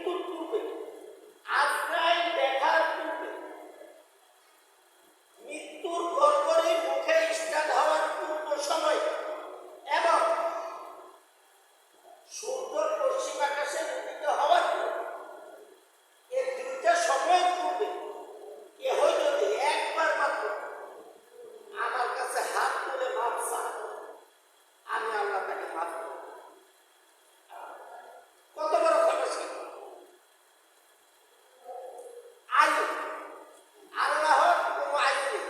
মৃত্যুর পূর্বে, আজরাইল দেখার পূর্বে, মৃত্যুর গড়গড়ি মুখে স্টার্ট হওয়ার পূর্ব সময় এবং সূর্য পশ্চিম আকাশে উদিত হওয়ার পূর্বে, এই দুইটা সময়ের পূর্বে কেহ যদি একবার মাত্র আমার কাছে হাত তুলে মাপ চায়, আমি আল্লাহ তাকে মাফ করব। কত বড় কথা ছিল! আয়ু, আল্লাহর কোনো আয়ু নেই।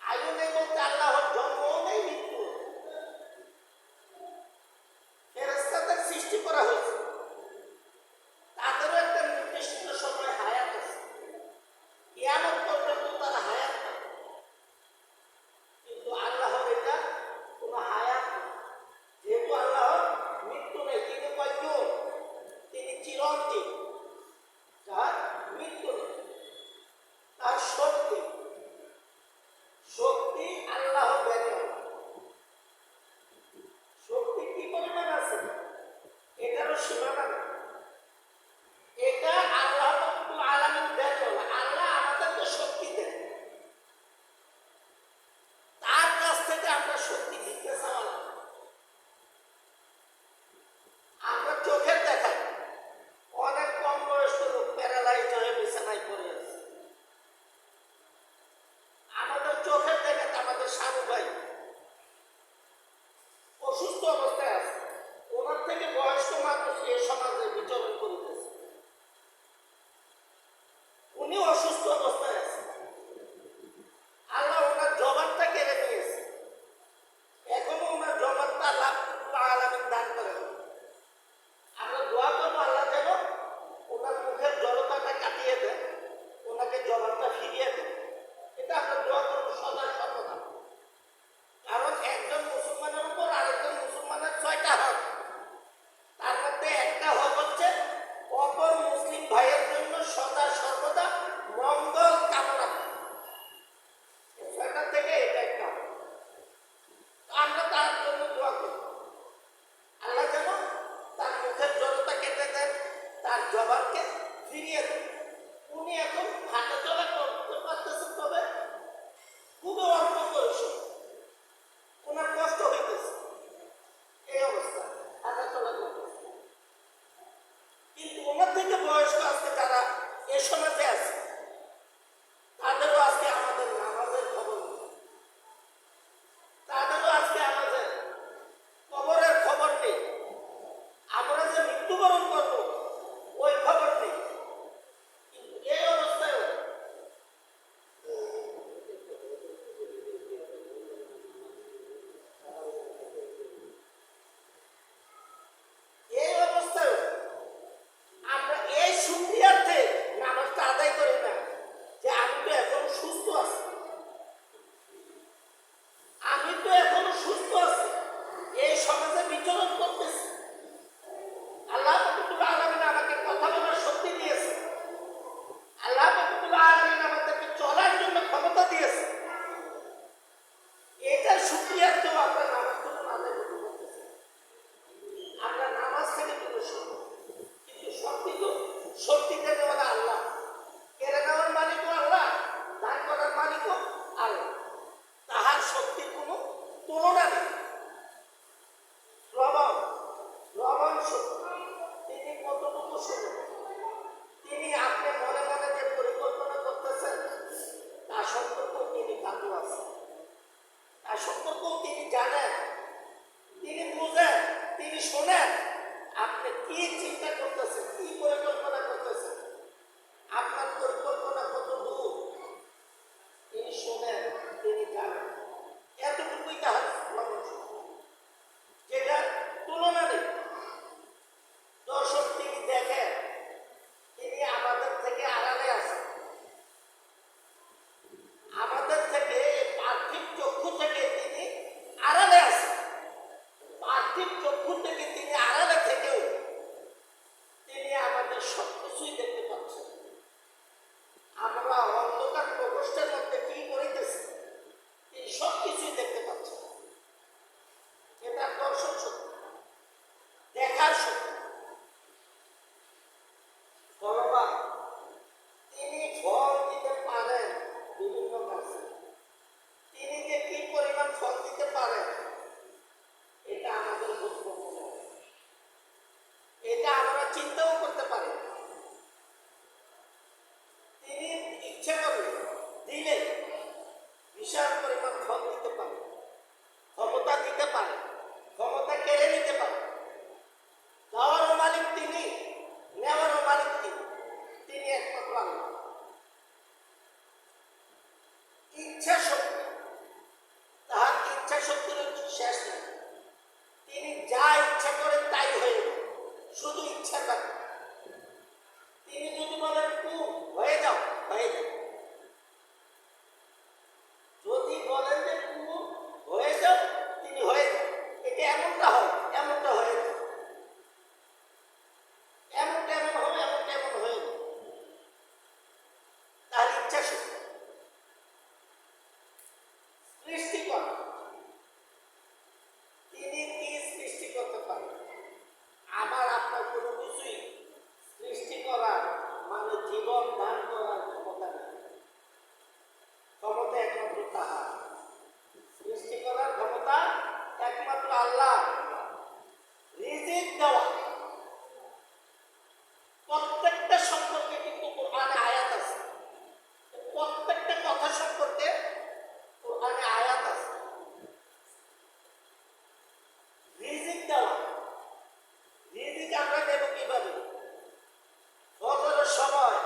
আয়ু নেই বলতে আল্লাহর জন্মও নেই, মৃত্যু। ফেরেশতাদের সৃষ্টি করা হয়েছে, তাদেরও একটা নির্দিষ্ট সময় হায়াত আছে, কিয়ামত পর্যন্ত তারা হায়াত পাবে। কিন্তু আল্লাহর এটা কোনো হায়াত নেই। যেহেতু আল্লাহর মৃত্যু নেই, তিনি কয়জন? তিনি চিরঞ্জীব, যার মৃত্যু নেই। তার শক্তি, শক্তি আল্লাহ জ্ঞানী। শক্তি কি পরিমাণ আছে এটারও সীমানা নেই। এটা আল্লাহ রাব্বুল আলামিন দেখেন, আল্লাহ আমাদেরকে শক্তি দেন, তার কাছ থেকে আমরা শক্তি নিতে চাওয়া লাগে। আমরা চোখের দেখাই অনেক কম বয়স্ক লোক প্যারালাইজ হয়ে বিছানায় পড়ে আছে। আমাদের চোখের দেখাতে আমাদের সাধু ভাই অসুস্থ অবস্থায় আছে, ওনার থেকে বয়স্ক মানুষ এই সমাজে বিচরণ করিতেছে, উনি অসুস্থ অবস্থায় আছে। আল্লাহ ওনার জবানটা কেড়ে নিয়েছে, এখনো ওনার জবানটা আল্লাহ রাব্বুল আলামিন দান করেন। আমরা দোয়া করবো আল্লাহ যেন ওনার মুখের জড়তাটা কাটিয়ে দেন, ওনাকে জবানটা ফিরিয়ে দেন। এটা আমরা দোয়া করবো সদা সর্বদা। কারণ একজন মুসলমানের উপর আরেকজন মুসলমানের 6টা হক, তার মধ্যে একটা হক হচ্ছে অপর মুসলিম ভাইয়ের জন্য সদা সর্বদা মঙ্গল কামনা করা। 6টার থেকে এটা একটা হক। আমরা তার জন্য দোয়া করি আল্লাহ যেন তার মুখের জড়তা কেটে দেন, তার জবানকে ফিরিয়ে দেন। উনি এখন হাঁটা চলা করতে পারতেছেন, তবে খুবই অল্প বয়সে, ওনার কষ্ট হইতেছে, এই অবস্থা হাঁটা চলা করতেছে। কিন্তু ওনার থেকে বয়স্ক আজকে যারা এ সমাজে আছে, তাদেরও আজকে আমাদের নামাজের খবর নেই, তাদেরও আজকে আমাদের কবরের খবর নেই, আমরা যে মৃত্যুবরণ করবো ওই খবর নেই। কিন্তু এই অবস্থায়ও আমরা এই শুকরিয়াতে নামাজটা আদায় করি না যে আমি তো এখনো সুস্থ আছি, আমি তো এখনো সুস্থ আছি, এই সমাজে বিচরণ করতেছি। আল্লাহ রাব্বুল আলামিন আমাকে কথা বলার শক্তি দিয়েছে, আল্লাহ রাব্বুল আলামিন আমাদেরকে চলার জন্য ক্ষমতা দিয়েছে। এটা শুকরিয়াতেও আমরা নামাজগুলো আদায় করতে পারতেছি। আমরা নামাজ থেকে দূরে সরব, কিন্তু সবকিছু শক্তি দেবে ওরা আল্লাহ, কেড়ে নেওয়ার মালিকও আল্লাহ, দান করার মালিকও আল্লাহ। তাহার শক্তির কোনো তুলনা নেই। লবণ শক্তি, তিনি কতটুকু শুনুন, তিনি আপনি মনে মনে যে পরিকল্পনা করতেছেন তা সম্পর্কেও তিনি কাবু আছেন, তা সম্পর্কেও তিনি জানেন, তিনি বুঝেন, তিনি শোনেন আপনি কি চিন্তা করতেছেন, কি পরিকল্পনা করতেছেন, আপনার পরিকল্পনা কত দূর তিনি শোনেন, তিনি জানেন। এতটুকুই তাহার লবণ শক্তি, যেটা তুলনা নেই। দর্শক, তিনি দেখেন, তিনি আমাদের থেকে আড়ালে আছেন, আমাদের থেকে পার্থিব চক্ষু থেকে তিনি আড়ালে আছেন। পার্থিব চক্ষু থেকে তিনি আড়ালে থেকেও ইচ্ছার ব্যাপার। তিনি যদি বলেন কুম হয়ে যাও, হয়ে যাও। যদি বলেন যে কুম হয়ে যাও, তিনি হয়ে যান। এটা এমনটা হয়, এমনটা হয়ে যায়, এমনটা এমন হবে, এমনটা এমন হয়ে যায়। তার ইচ্ছা শক্তি সৃষ্টি করা, তিনি কি সৃষ্টি করতে পারেন? আমার আপনার কোনো কিছুই সৃষ্টি করার মানে জীবন দান করার ক্ষমতা নেই। ক্ষমতা একমাত্র তাহার, সৃষ্টি করার ক্ষমতা একমাত্র আল্লাহ। রিজিক দেওয়া, প্রত্যেকটা সম্পর্কে কিন্তু কোরআনে আয়াত আছে, প্রত্যেকটা কথা সম্পর্কে কোরআনে আয়াত আছে। রিজিক দেওয়া, রিজিক আমরা দেব কিভাবে? ফজরের সময়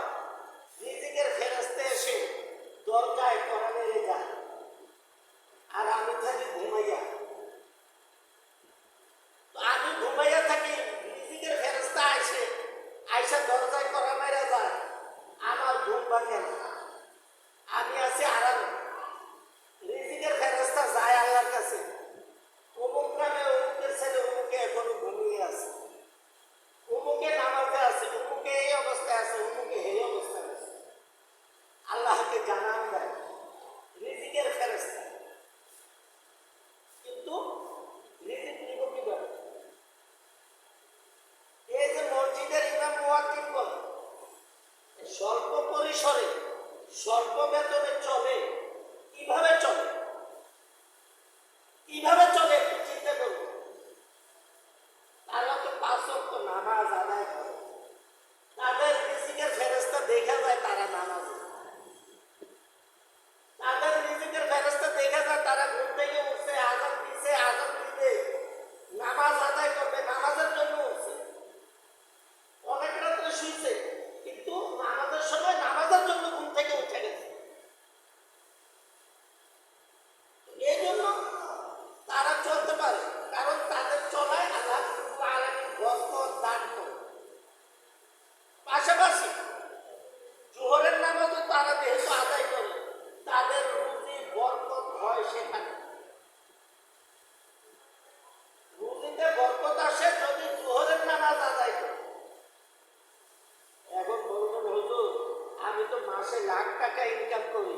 রিজিকের ফেরেশতা এসে দরজায় কড়া নেড়ে যায়, আর আমি থাকি ঘুমাইয়া। তো আমি ঘুমাইয়া থাকি, রিজিকের ফেরেশতা আসে, আইসা দরজায় কড়া মেরে যায়, আমার ঘুম ভাঙে না, আমি আছি আরামে। রিজিকের ফেরেশতা যায় আল্লাহর কাছে, অমুক নামে অমুকের ছেলে অমুকে এখনো ঘুমিয়ে আছে, অমুকে নামাজে আছে, অমুকে এই অবস্থায় আছে, অমুকে এই অবস্থায় আছে। আল্লাহকে জানান দেয় রিজিকের ফেরেশতা। কিন্তু রিজিক নিব কিভাবে? এই যে মসজিদের ইমাম মুয়াজ্জিন বলে স্বল্প পরিসরে স্বল্প বেতনে চলে, কিভাবে চলে? কিভাবে চলে একটু চিন্তা করব। তারা তো 5 ওয়াক্ত নামাজ আদায় করে, তাদের রিজিকের ফেরেশতা দেখা যায় তারা নামাজ, তাদের রিজিকের ফেরেশতা দেখা যায় তারা ঘুম থেকে উঠছে, আযান দিছে, আযান দিবে, নামাজ আদায় করবে, নামাজের জন্য উঠছে। অনেক রাত্রে শুইছে, কিন্তু নামাজের সময় নামাজের জন্য ঘুম থেকে উঠে গেছে। এই জন্য তারা চলতে পারে, কারণ তাদের চলায় আল্লাহ রাব্বুল আলামিন বরকত দান করে। পাশাপাশি জোহরের নামাজও তারা যেহেতু আদায় করে, তাদের রুজি বরকত হয় সেখানে। রুজিতে বরকত আসে যদি জোহরের নামাজ আদায় করে। এখন বলবেন হুজুর আমি তো মাসে লাখ টাকা ইনকাম করি,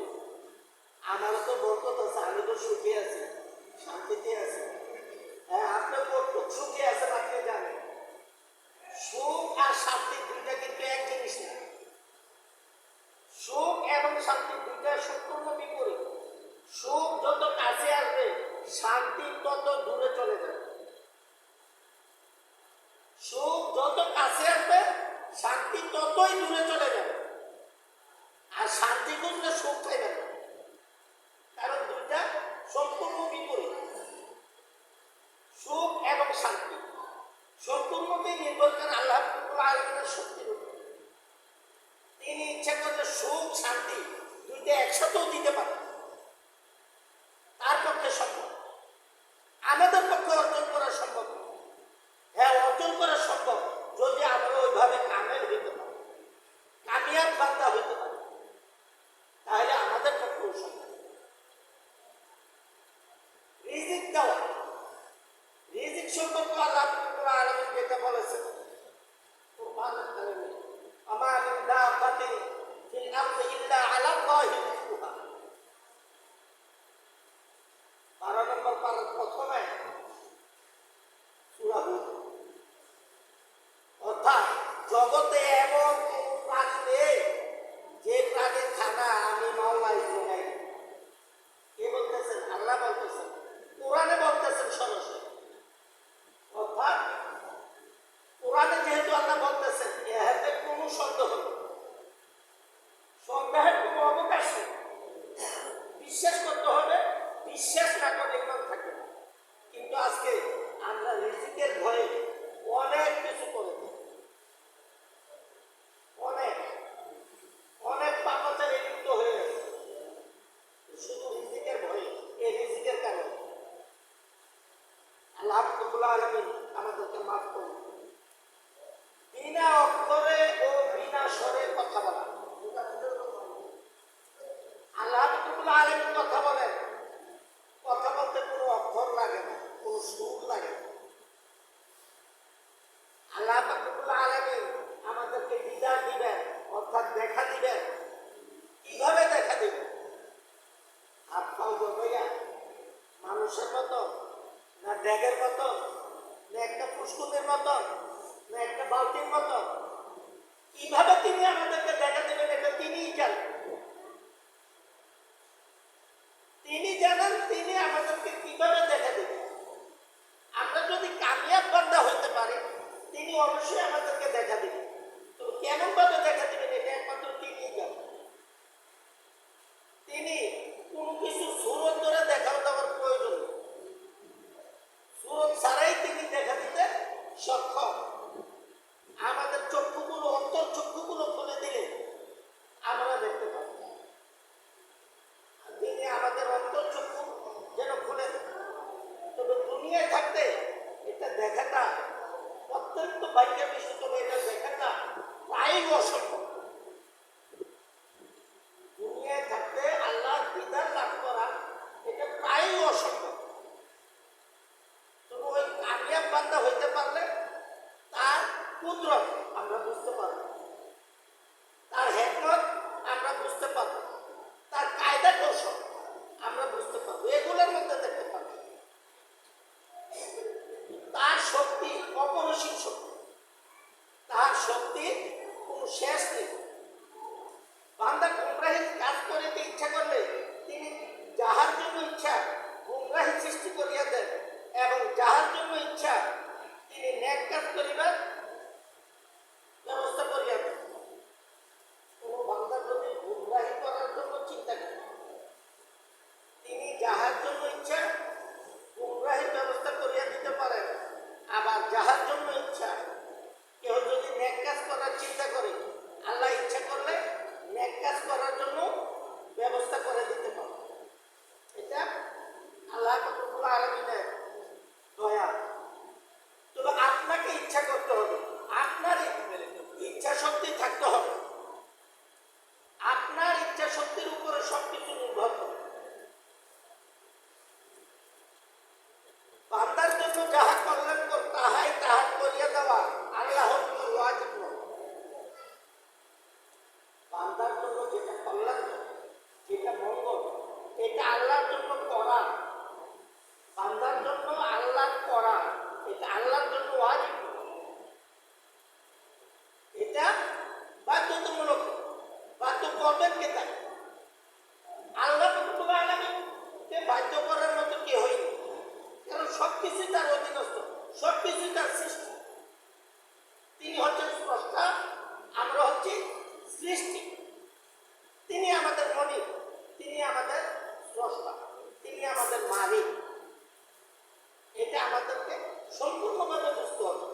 আমারও তো বরকত আছে, আমি তো সুখী আছি, শান্তিতে আছি। হ্যাঁ, আপনি কতটুক সুখী আছেন আপনি জানেন। সুখ আর শান্তি দুইটা কিন্তু এক জিনিস না। সুখ এবং শান্তি দুইটা সম্পূর্ণ বিপরীত। সুখ যত কাছে আসবে, শান্তি তত দূরে চলে যাবে। সুখ যত কাছে আসবে, শান্তি ততই দূরে চলে যাবে। আর শান্তি খুঁজলে সুখ পাইবে না, কারণ দুইটা সম্পূর্ণ বিপরীত। সুখ এবং শান্তি সম্পূর্ণতেই নির্ভর করে আল্লাহ রাব্বুল আলামিনের শক্তির উপর। তিনি ইচ্ছা করলে সুখ শান্তি দুইটা একসাথেও দিতে পারে, তার পক্ষে সম্ভব। আমাদের পক্ষে অর্জন করা সম্ভব না। হ্যাঁ, অর্জন করা সম্ভব যদি আমরা ওইভাবে কামেল হইতে পারি, কামিয়াব বান্দা হইতে পারি, তাহলে আমাদের পক্ষেও সম্ভব। রিজিক দেওয়া, রিজিক সম্পর্কে আল্লাহ রাব্বুল আলামিন যেটা বলেছেন কুরআনুল কারীমে, আমা মিন দাব্বাতিন ফিল আরদি ইল্লা আলাল্লাহি রিজকুহা। 12 নম্বর পারার প্রথমে সূরা হুদ। অর্থাৎ জগতে এমন কোন প্রাণী নেই যে প্রাণীর খানা আমি মাওলাই জোগাই। কে বলতেছেন? আল্লাহ বলতেছেন, কোরআনে বলতেছেন সরাসরি। অর্থাৎ কোরআনে যেহেতু আল্লাহ বলতেছেন, এতে কোনো সন্দেহ নেই, সন্দেহের কোনো অবকাশ নেই। বিশ্বাস করতে হবে, বিশ্বাস না করলে ইমান থাকে না। কিন্তু আজকে আমরা রিজিকের ভয়ে অনেক কিছু করে থাকি, অনেক অনেক পাপাচারে লিপ্ত হয়ে গেছে শুধু রিজিকের ভয়ে। এই রিজিকের কারণে আল্লাহ রাব্বুল আলামিন আমাদেরকে মাফ করুন। রাব্বুল আলামিন আমাদেরকে দিদার দিবেন, অর্থাৎ দেখা দিবেন। কিভাবে দেখা দিবেন? হাত পাও ভাইয়া মানুষের মতো, না ড্যাগের মতো, না একটা পুষ্কুনের মতো, না একটা বালতির মতো? কিভাবে তিনি আমাদেরকে দেখা দেবেন এটা তিনিই জানেন। তিনি জানেন তিনি আমাদেরকে কিভাবে দেখা দেবেন। আমরা যদি কামিয়াব বান্দা হইতে পারি তিনি অবশ্যই আমাদেরকে দেখা দিবেন। তো কেমন ভাবে দেখা দিবেন এটা একমাত্র তিনিই জানেন। তিনি কোনো কিছু সুরত ধরে দেখাও দেওয়ার প্রয়োজন নেই। সুরত ছাড়াই তিনি দেখা দিতে সক্ষম। আমাদের চক্ষুগুলো, অন্তর চক্ষুগুলো খুলে দিলে আমরা দেখতে পাবো। তিনি আমাদের অন্তর চক্ষু যেন খুলে দেন। তবে দুনিয়ায় থাকতে এটা দেখাটা অত্যন্ত ভাগ্যের বিষয়, তবে এটা দেখাটা প্রায়ই অসম্ভব। দুনিয়ায় থাকতে আল্লাহর দিদার লাভ করা এটা প্রায়ই অসম্ভব। তবে ওই কামিয়াব বান্দা হইতে পারলে তার কুদরত আমরা বুঝতে পারবো, তার হিকমত আমরা বুঝতে পারবো, তার কায়দা কৌশল আমরা বুঝতে পারবো, এগুলোর মধ্যে দেখতে পারবো। তার শক্তি অপরিসীম শক্তি, তার শক্তির কোনো শেষ নেই। বান্দা গুমরাহি কাজ করিতে ইচ্ছা করলে তিনি যাহার জন্য ইচ্ছা গুমরাহি সৃষ্টি করিয়া দেন, এবং যাহার জন্য ইচ্ছা তিনি নেক কাজ করিবার ব্যবস্থা করিয়া দেন। কোনো বান্দা যদি গুমরাহি করার জন্য চিন্তা করেন তিনি যাহার জন্য ইচ্ছা গুমরাহির ব্যবস্থা করিয়া দিতে পারেন। আবার যাহার জন্য ইচ্ছা, কেউ যদি নেক কাজ করার চিন্তা করে আল্লাহ ইচ্ছা করলে নেক কাজ করার জন্য ব্যবস্থা করে দিতে পারে। এটা আল্লাহ রাব্বুল আলামিনের দয়া। তবে আপনাকে ইচ্ছা করতে হবে, আপনার ইচ্ছা শক্তি থাকতে হবে। আপনার ইচ্ছা শক্তির উপরে সবকিছু নির্ভর করে। বান্দার জন্য যাহা কল্যাণকর তাহাই তাহার করিয়া দেওয়া আল্লাহর ওয়াজিব নয়। বান্দার জন্য যেটা কল্যাণকর, যেটা মঙ্গল, এটা আল্লাহর জন্য করা। বান্দার জন্য আল্লাহর করা এটা আল্লাহর জন্য ওয়াজিব নয়। এটা বাধ্যতামূলক, বাধ্য করবেন কে? তাই আল্লাহ রাব্বুল আলামিনকে বাধ্য করার মতো কেউ হয়নি, কারণ সবকিছুই তার অধীনস্থ, সবকিছুই তার সৃষ্টি। তিনি হচ্ছেন স্রষ্টা, আমরা হচ্ছি সৃষ্টি। তিনি আমাদের মনিব, তিনি আমাদের স্রষ্টা, তিনি আমাদের মালিক। এটা আমাদেরকে সম্পূর্ণভাবে বুঝতে হবে।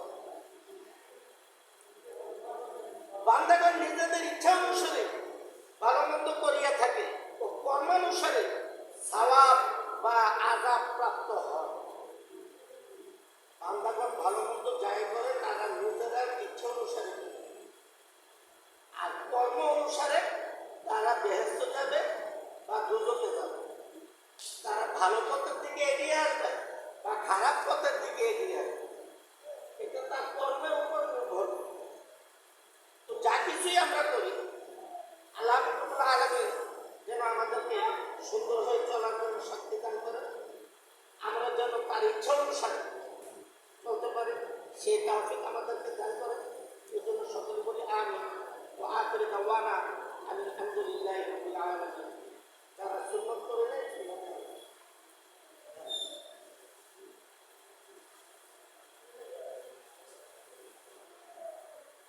বান্দাগণ নিজেদের ইচ্ছা অনুসারে ভালো মন্দ করিয়া থাকে ও কর্মানুসারে সওয়াব বা আযাব প্রাপ্ত হয়। বান্দাগণ ভালো মন্দ যাই করে তারা নিজেদের ইচ্ছা অনুসারে, আর কর্ম অনুসারে তারা বেহেশত যাবে বা দুজকে যাবে। তারা ভালো পথের দিকে এগিয়ে আসবে বা খারাপ পথের দিকে এগিয়ে আসবে, এটা তার কর্মের উপর নির্ভর করে। তো যা কিছুই আমরা করি আল্লাহ রাব্বুল আলামিন যেন আমাদেরকে সুন্দর হয়ে চলার জন্য শক্তি দান করে, আমরা যেন তার ইচ্ছা অনুসারে চলতে পারি, সেই তৌফিক আমাদেরকে দান করে। এই জন্য সকলে বলি আমিন। ওয়া আখিরু দাওয়ানা আলহামদুলিল্লাহি রাব্বিল আলামিন।